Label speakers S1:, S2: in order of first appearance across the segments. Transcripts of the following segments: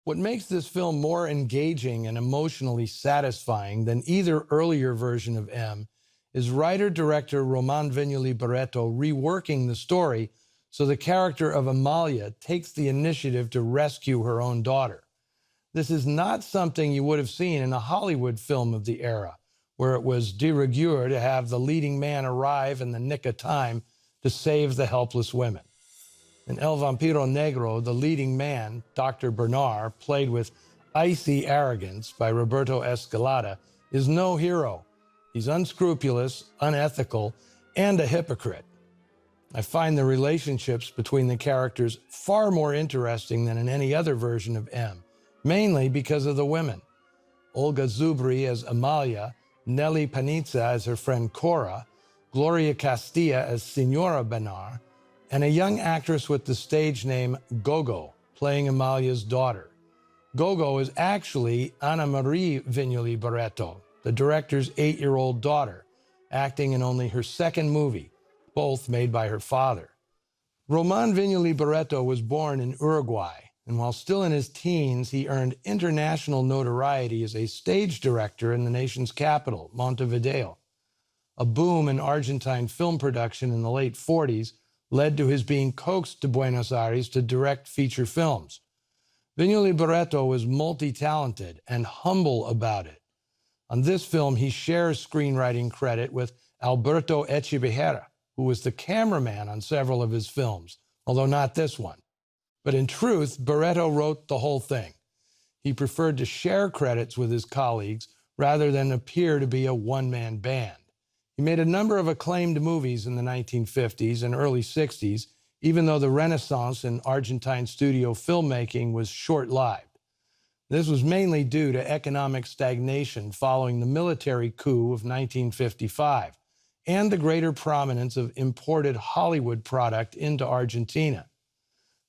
S1: What makes this film more engaging and emotionally satisfying than either earlier version of M is writer-director Roman Vignoli Barreto reworking the story so the character of Amalia takes the initiative to rescue her own daughter. This is not something you would have seen in a Hollywood film of the era, where it was de rigueur to have the leading man arrive in the nick of time to save the helpless women. In El Vampiro Negro, the leading man, Dr. Bernard, played with icy arrogance by Roberto Escalada, is no hero. He's unscrupulous, unethical, and a hypocrite. I find the relationships between the characters far more interesting than in any other version of M, mainly because of the women. Olga Zubri as Amalia, Nelly Panizza as her friend Cora, Gloria Castilla as Senora Bernard, and a young actress with the stage name Gogo, playing Amalia's daughter. Gogo is actually Anna Marie Vignoli Barreto, the director's 8-year-old daughter, acting in only her second movie, both made by her father. Roman Vignoli Barreto was born in Uruguay, and while still in his teens, he earned international notoriety as a stage director in the nation's capital, Montevideo. A boom in Argentine film production in the late 40s led to his being coaxed to Buenos Aires to direct feature films. Vignoli Barreto was multi-talented and humble about it. On this film, he shares screenwriting credit with Alberto Echeverria, who was the cameraman on several of his films, although not this one. But in truth, Barreto wrote the whole thing. He preferred to share credits with his colleagues rather than appear to be a one-man band. He made a number of acclaimed movies in the 1950s and early 60s, even though the Renaissance in Argentine studio filmmaking was short-lived. This was mainly due to economic stagnation following the military coup of 1955 and the greater prominence of imported Hollywood product into Argentina.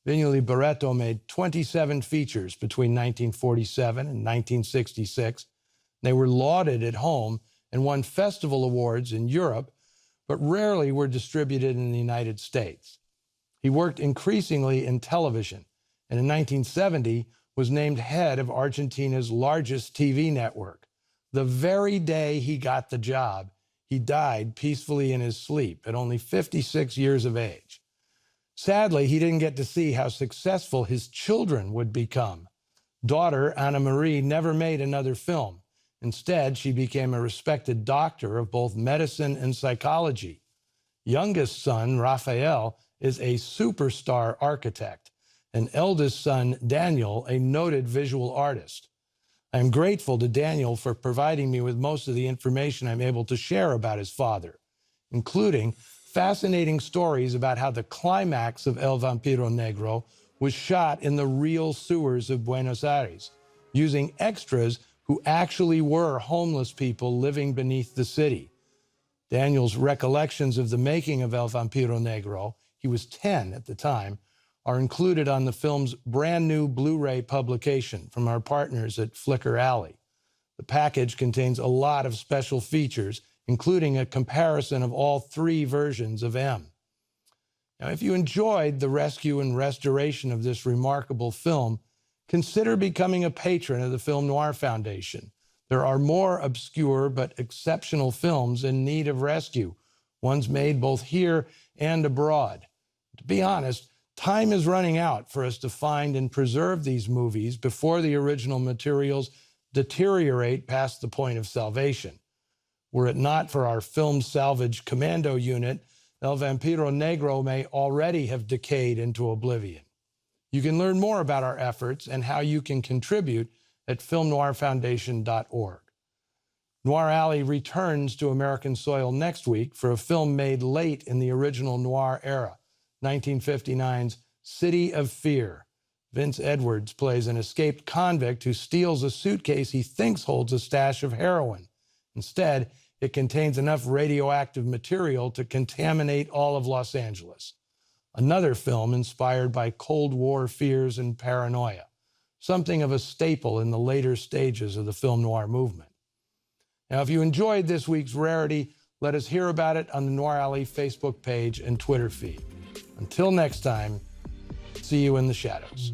S1: Vignoli Barreto made 27 features between 1947 and 1966. They were lauded at home and won festival awards in Europe, but rarely were distributed in the United States. He worked increasingly in television, and in 1970 was named head of Argentina's largest TV network. The very day he got the job, he died peacefully in his sleep at only 56 years of age. Sadly, he didn't get to see how successful his children would become. Daughter Anna Marie never made another film. Instead, she became a respected doctor of both medicine and psychology. Youngest son, Raphael, is a superstar architect, and eldest son, Daniel, a noted visual artist. I am grateful to Daniel for providing me with most of the information I'm able to share about his father, including fascinating stories about how the climax of El Vampiro Negro was shot in the real sewers of Buenos Aires, using extras who actually were homeless people living beneath the city. Daniel's recollections of the making of El Vampiro Negro, he was 10 at the time, are included on the film's brand new Blu-ray publication from our partners at Flickr Alley. The package contains a lot of special features, including a comparison of all 3 versions of M. Now, if you enjoyed the rescue and restoration of this remarkable film, consider becoming a patron of the Film Noir Foundation. There are more obscure but exceptional films in need of rescue, ones made both here and abroad. To be honest, time is running out for us to find and preserve these movies before the original materials deteriorate past the point of salvation. Were it not for our film salvage commando unit, El Vampiro Negro may already have decayed into oblivion. You can learn more about our efforts and how you can contribute at filmnoirfoundation.org. Noir Alley returns to American soil next week for a film made late in the original noir era, 1959's City of Fear. Vince Edwards plays an escaped convict who steals a suitcase he thinks holds a stash of heroin. Instead, it contains enough radioactive material to contaminate all of Los Angeles. Another film inspired by Cold War fears and paranoia, something of a staple in the later stages of the film noir movement. Now, if you enjoyed this week's rarity, let us hear about it on the Noir Alley Facebook page and Twitter feed. Until next time, see you in the shadows.